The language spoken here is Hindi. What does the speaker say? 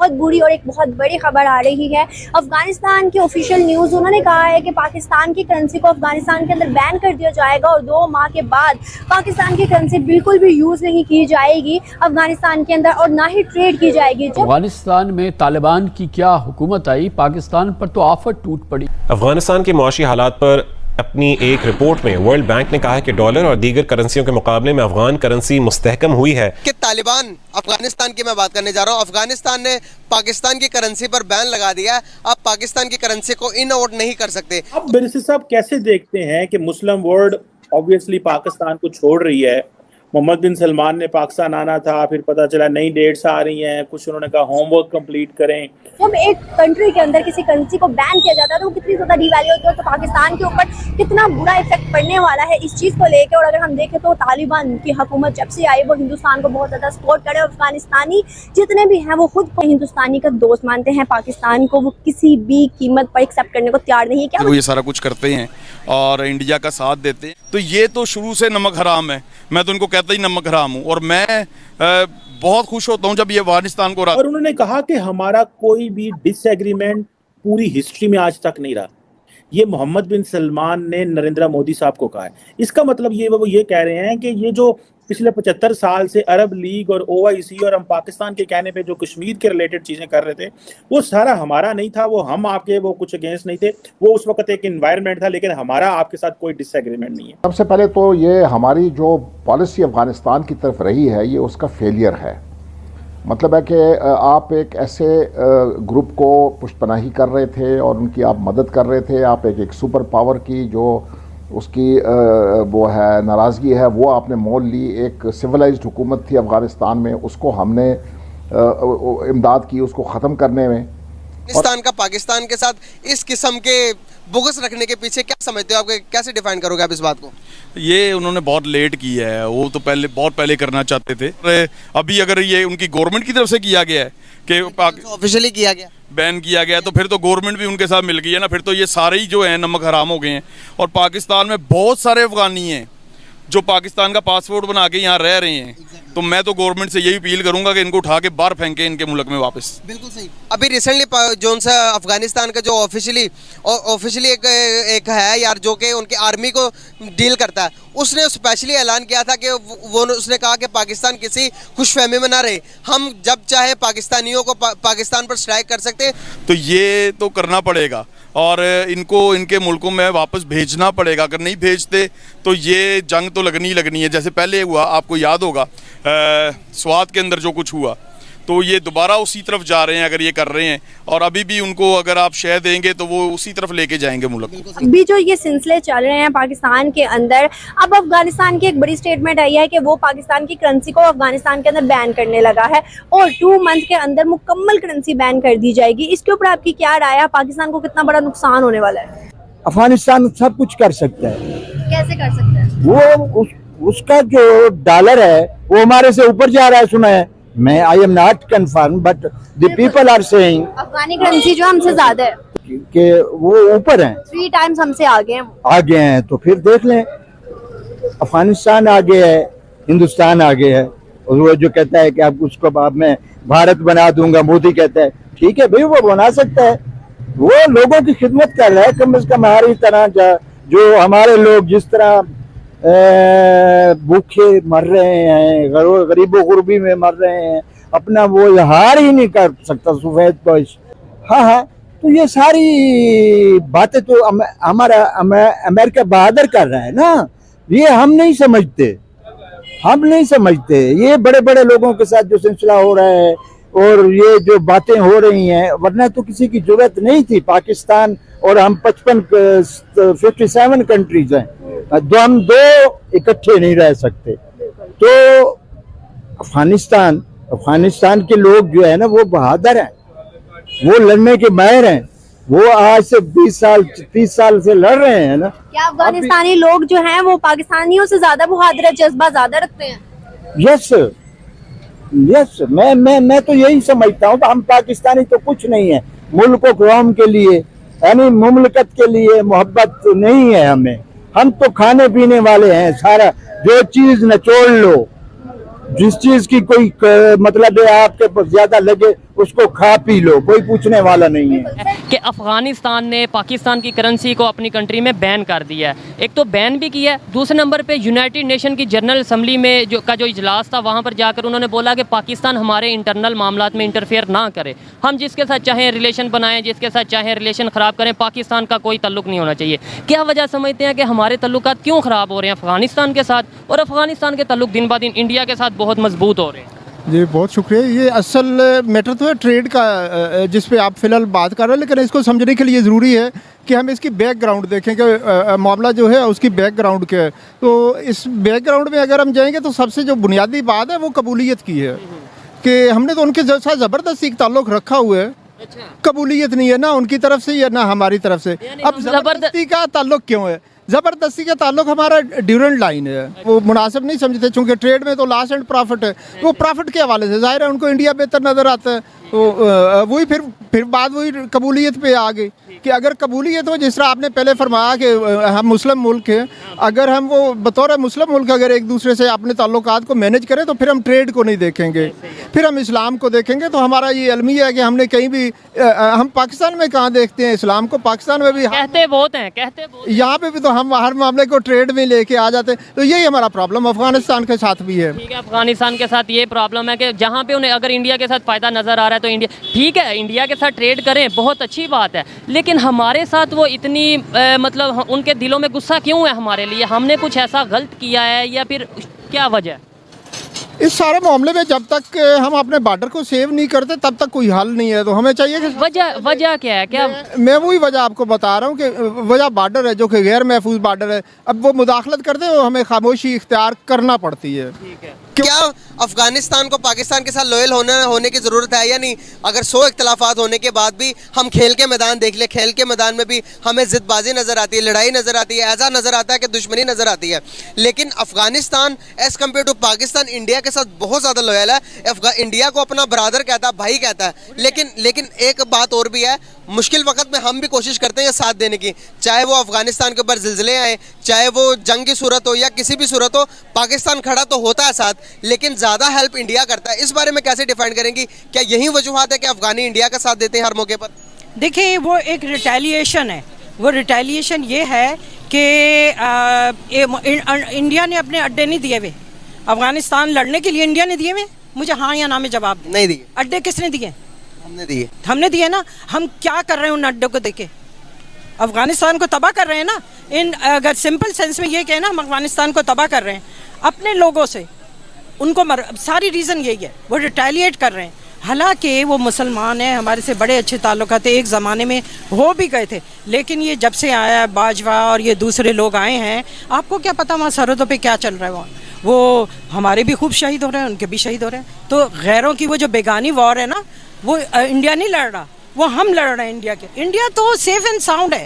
बहुत बुरी और एक बहुत बड़ी खबर आ रही है। अफगानिस्तान के ऑफिशियल न्यूज़ उन्होंने कहा है कि पाकिस्तान की करेंसी को अफगानिस्तान के अंदर बैन कर दिया जाएगा और 2 माह के बाद पाकिस्तान की करेंसी बिल्कुल भी यूज़ नहीं की जाएगी अफगानिस्तान के अंदर और ना ही ट्रेड की जाएगी। अफगानिस्तान में तालिबान की क्या हुकूमत आई, पाकिस्तान पर तो आफत टूट पड़ी। अफगानिस्तान के मुआशी हालात पर अपनी एक रिपोर्ट में वर्ल्ड बैंक ने कहा है कि डॉलर और दीगर करेंसियों के मुकाबले में अफगान करेंसी मुस्तहकम हुई है। कि तालिबान अफगानिस्तान की मैं बात करने जा रहा हूँ, अफगानिस्तान ने पाकिस्तान की करेंसी पर बैन लगा दिया है। आप पाकिस्तान की करेंसी को इन आउट नहीं कर सकते। अब बिरसी साहब कैसे देखते हैं कि मुस्लिम वर्ल्ड ऑब्वियसली पाकिस्तान को छोड़ रही है। मोहम्मद बिन सलमान ने पाकिस्तान आना था, फिर पता चला नई डेट्स आ रही हैं, कुछ उन्होंने कहा होमवर्क कंप्लीट करें। जब एक कंट्री के अंदर किसी करेंसी को बैन किया जाता है तो वो कितनी ज्यादा डिवैल्यू होती है, तो पाकिस्तान के ऊपर कितना बुरा इफेक्ट पड़ने वाला है इस चीज को लेकर। और अगर हम देखें तो तालिबान की हुकूमत जब से आई वो हिंदुस्तान को बहुत ज्यादा सपोर्ट करे। अफगानिस्तानी जितने भी हैं वो खुद हिंदुस्तानी का दोस्त मानते हैं, पाकिस्तान को वो किसी भी कीमत पर एक्सेप्ट करने को तैयार नहीं है। क्या वो ये सारा कुछ करते हैं और इंडिया का साथ देते हैं, तो ये तो शुरू से नमक हराम है। मैं तो इनको कहता ही नमक हराम हूँ और मैं बहुत खुश होता हूँ जब ये अफगानिस्तान को। और उन्होंने कहा कि हमारा कोई भी डिसएग्रीमेंट पूरी हिस्ट्री में आज तक नहीं रहा। ये मोहम्मद बिन सलमान ने नरेंद्र मोदी साहब को कहा है। इसका मतलब ये वो ये कह रहे हैं कि ये जो पिछले 75 साल से अरब लीग और OIC और हम पाकिस्तान के कहने पे जो कश्मीर के रिलेटेड चीज़ें कर रहे थे वो सारा हमारा नहीं था, वो हम आपके वो कुछ अगेंस्ट नहीं थे, वो उस वक्त एक इन्वायरमेंट था, लेकिन हमारा आपके साथ कोई डिसएग्रीमेंट नहीं है। सबसे पहले तो ये हमारी जो पॉलिसी अफगानिस्तान की तरफ रही है ये उसका फेलियर है। मतलब है कि आप एक ऐसे ग्रुप को पुष्टपनाही कर रहे थे और उनकी आप मदद कर रहे थे। आप एक सुपर पावर की जो उसकी वो है नाराज़गी है वो आपने मोल ली। एक सिविलाइज्ड हुकूमत थी अफ़गानिस्तान में, उसको हमने इमदाद की उसको ख़त्म करने में। पाकिस्तान का पाकिस्तान के साथ इस किस्म के बुगस रखने के पीछे क्या समझते हो, आप कैसे डिफाइन करोगे आप इस बात को? ये उन्होंने बहुत लेट किया है, वो तो पहले बहुत पहले करना चाहते थे। अभी अगर ये उनकी गवर्नमेंट की तरफ से किया गया है कि ऑफिशियली किया गया, बैन किया गया, तो फिर तो गवर्नमेंट भी उनके साथ मिल गई है ना। फिर तो ये सारे ही जो हैं नमक हराम हो गए हैं। और पाकिस्तान में बहुत सारे अफगानी हैं जो पाकिस्तान का पासपोर्ट बना के यहाँ रह रहे हैं। तो मैं तो गवर्नमेंट से यही अपील करूंगा कि इनको उठा के बाहर फेंके इनके मुल्क में वापस। बिल्कुल सही। अभी रिसेंटली जो सा अफगानिस्तान का जो ऑफिशियली एक है यार जो कि उनकी आर्मी को डील करता है, उसने स्पेशली ऐलान किया था कि उसने कहा कि पाकिस्तान किसी खुशफहमी में ना रहे, हम जब चाहे पाकिस्तानियों को पाकिस्तान पर स्ट्राइक कर सकते। तो ये तो करना पड़ेगा और इनको इनके मुल्कों में वापस भेजना पड़ेगा। अगर नहीं भेजते तो ये जंग तो लगनी है। जैसे पहले हुआ, आपको याद होगा स्वात के अंदर जो कुछ हुआ, तो ये दोबारा उसी तरफ जा रहे हैं अगर ये कर रहे हैं। और अभी भी उनको अगर आप शह देंगे तो वो उसी तरफ लेके जाएंगे मुल्क। अभी जो ये सिलसिले चल रहे हैं पाकिस्तान के अंदर, अब अफगानिस्तान की एक बड़ी स्टेटमेंट आई है कि वो पाकिस्तान की करेंसी को अफगानिस्तान के अंदर बैन करने लगा है और 2 मंथ के अंदर मुकम्मल करेंसी बैन कर दी जाएगी। इसके ऊपर आपकी क्या राय है? पाकिस्तान को कितना बड़ा नुकसान होने वाला है? अफगानिस्तान सब कुछ कर सकता है। कैसे कर सकता है? वो उसका जो डॉलर है वो हमारे से ऊपर जा रहा है, सुना है। मैं I am not confirm but the people are saying Afghani currency जो हमसे ज्यादा है कि वो ऊपर हैं, 3 टाइम्स हमसे आगे हैं। तो फिर देख लें, अफगानिस्तान आगे है, हिंदुस्तान आगे है। और वो जो कहता है कि आप उसको बाद में भारत बना दूंगा, मोदी कहता है ठीक है भाई वो बना सकता है, वो लोगों की खिदमत कर रहा है। कम से कम हमारी तरह जो हमारे लोग जिस तरह भूखे मर रहे हैं, गरीबों गुरबी में मर रहे हैं, अपना वो इजहार ही नहीं कर सकता सफेद पोश। हाँ, तो ये सारी बातें तो हमारा अमेरिका बहादुर कर रहा है ना, ये हम नहीं समझते। ये बड़े बड़े लोगों के साथ जो सिलसिला हो रहा है और ये जो बातें हो रही हैं, वरना तो किसी की जरूरत नहीं थी। पाकिस्तान और हम 57 कंट्रीज हैं, तो हम 2 इकट्ठे नहीं रह सकते। तो अफगानिस्तान के लोग जो है ना वो बहादुर हैं, वो लड़ने के माहिर हैं। वो आज से 20 साल 30 साल से लड़ रहे हैं ना। क्या अफगानिस्तानी लोग जो हैं वो पाकिस्तानियों से ज्यादा बहादुर है, जज्बा ज्यादा रखते हैं? यस, मैं तो यही समझता हूँ। हम पाकिस्तानी तो कुछ नहीं है, मुल्क और कौम के लिए यानी मुमलकत के लिए मोहब्बत नहीं है हमें। हम तो खाने पीने वाले हैं, सारा जो चीज निचोड़ लो, जिस चीज की कोई मतलब है आपके ज्यादा लगे उसको खा पी लो, कोई पूछने वाला नहीं है। कि अफगानिस्तान ने पाकिस्तान की करेंसी को अपनी कंट्री में बैन कर दिया है। एक तो बैन भी किया है, दूसरे नंबर पे यूनाइटेड नेशन की जनरल असम्बली में जो इजलास था वहाँ पर जाकर उन्होंने बोला कि पाकिस्तान हमारे इंटरनल मामलात में इंटरफेयर ना करे, हम जिसके साथ चाहें रिलेशन बनाएं, जिसके साथ चाहें रिलेशन ख़राब करें, पाकिस्तान का कोई तल्लुक नहीं होना चाहिए। क्या वजह समझते हैं कि हमारे तल्लुकात क्यों ख़राब हो रहे हैं अफगानिस्तान के साथ, और अफगानिस्तान के तल्लुक दिन ब दिन इंडिया के साथ बहुत मजबूत हो रहे हैं? जी बहुत शुक्रिया। ये असल मैटर तो है ट्रेड का, जिस पे आप फ़िलहाल बात कर रहे हैं, लेकिन इसको समझने के लिए ज़रूरी है कि हम इसकी बैकग्राउंड देखें कि मामला जो है उसकी बैकग्राउंड क्या है। तो इस बैकग्राउंड में अगर हम जाएंगे तो सबसे जो बुनियादी बात है वो कबूलियत की है कि हमने तो उनके साथ ज़बरदस्ती ताल्लुक़ रखा हुआ है। कबूलियत नहीं है ना उनकी तरफ से या ना हमारी तरफ से। अब ज़बरदस्ती का ताल्लुक़ क्यों है? ज़बरदस्ती का ताल्लुक हमारा ड्यूरेंट लाइन है, वो मुनासिब नहीं समझते, चूँकि ट्रेड में तो लॉस एंड प्रॉफिट है, वो प्रॉफिट के हवाले से जाहिर है उनको इंडिया बेहतर नज़र आता है। तो वही फिर बात वही कबूलियत पे आ गई कि अगर कबूलियत हो, जिस तरह आपने पहले फरमाया कि हम मुस्लिम मुल्क हैं, अगर हम वो बतौर मुस्लिम मुल्क अगर एक दूसरे से अपने ताल्लुकात को मैनेज करें तो फिर हम ट्रेड को नहीं देखेंगे, फिर हम इस्लाम को देखेंगे। तो हमारा ये अलमिया है कि हमने कहीं भी हम पाकिस्तान में कहाँ देखते हैं इस्लाम को, पाकिस्तान में भी कहते बहुत हैं, यहाँ पे भी तो हम हर मामले को ट्रेड में लेके आ जाते हैं। तो यही हमारा प्रॉब्लम अफगानिस्तान के साथ भी है। ठीक है, अफगानिस्तान के साथ ये प्रॉब्लम है कि जहाँ पे उन्हें अगर इंडिया के साथ फ़ायदा नज़र आ रहा है तो इंडिया ठीक है, इंडिया के साथ ट्रेड करें, बहुत अच्छी बात है, लेकिन हमारे साथ वो इतनी मतलब उनके दिलों में गुस्सा क्यों है हमारे लिए? हमने कुछ ऐसा गलत किया है या फिर क्या वजह है? इस सारे मामले में जब तक हम अपने बॉर्डर को सेव नहीं करते तब तक कोई हल नहीं है। तो हमें चाहिए कि वजह क्या है? क्या मैं वही वजह आपको बता रहा हूँ कि वजह बॉर्डर है जो कि गैर महफूज बॉर्डर है। अब वो मुदाखलत करते हैं, हमें खामोशी इख्तियार करना पड़ती है। क्या अफगानिस्तान को पाकिस्तान के साथ लॉयल होने की ज़रूरत है या नहीं? अगर 100 इख्तलाफात होने के बाद भी हम खेल के मैदान देख ले, खेल के मैदान में भी हमें ज़िद्दबाजी नज़र आती है, लड़ाई नज़र आती है, ऐसा नज़र आता है कि दुश्मनी नज़र आती है। लेकिन Afghanistan as compare to Pakistan India के साथ बहुत ज़्यादा लॉयल है। इंडिया को अपना ब्रदर कहता है, भाई कहता है। लेकिन एक बात और भी है, मुश्किल वक्त में हम भी कोशिश करते हैं साथ देने की, चाहे वो अफगानिस्तान के ऊपर ज़िलज़ले आए, चाहे वो जंग की सूरत हो या किसी भी सूरत हो, पाकिस्तान खड़ा तो होता है साथ, लेकिन ज़्यादा हेल्प इंडिया करता है। इस बारे में कैसे डिफाइन करेंगी? क्या यही वजूहत है कि अफगानी इंडिया का साथ देते हैं हर मौके पर? देखिए, वो एक रिटेलिएशन है। वो रिटेलिएशन ये है कि इंडिया ने अपने अड्डे नहीं दिए हुए अफगानिस्तान लड़ने के लिए। इंडिया ने दिए हुए? मुझे हाँ या ना में जवाब दें। नहीं दिए। अड्डे किसने दिए? हमने दिए ना। हम क्या कर रहे हैं उन अड्डों को देके? अफगानिस्तान को तबाह कर रहे हैं ना। अगर सिंपल सेंस में ये कहें ना, हम अफगानिस्तान को तबाह कर रहे हैं अपने लोगों से, उनको सारी रीज़न यही है, वो रिटेलिएट कर रहे हैं। हालांकि वो मुसलमान हैं, हमारे से बड़े अच्छे ताल्लुकात एक ज़माने में हो भी गए थे, लेकिन ये जब से आया बाजवा और ये दूसरे लोग आए हैं, आपको क्या पता वहाँ सरहदों पे क्या चल रहा है। वो हमारे भी खूब शहीद हो रहे हैं, उनके भी शहीद हो रहे हैं। तो गैरों की वो जो बेगानी वॉर है ना, वो इंडिया नहीं लड़ रहा, वो हम लड़ रहे हैं इंडिया के। इंडिया तो सेफ एंड साउंड है।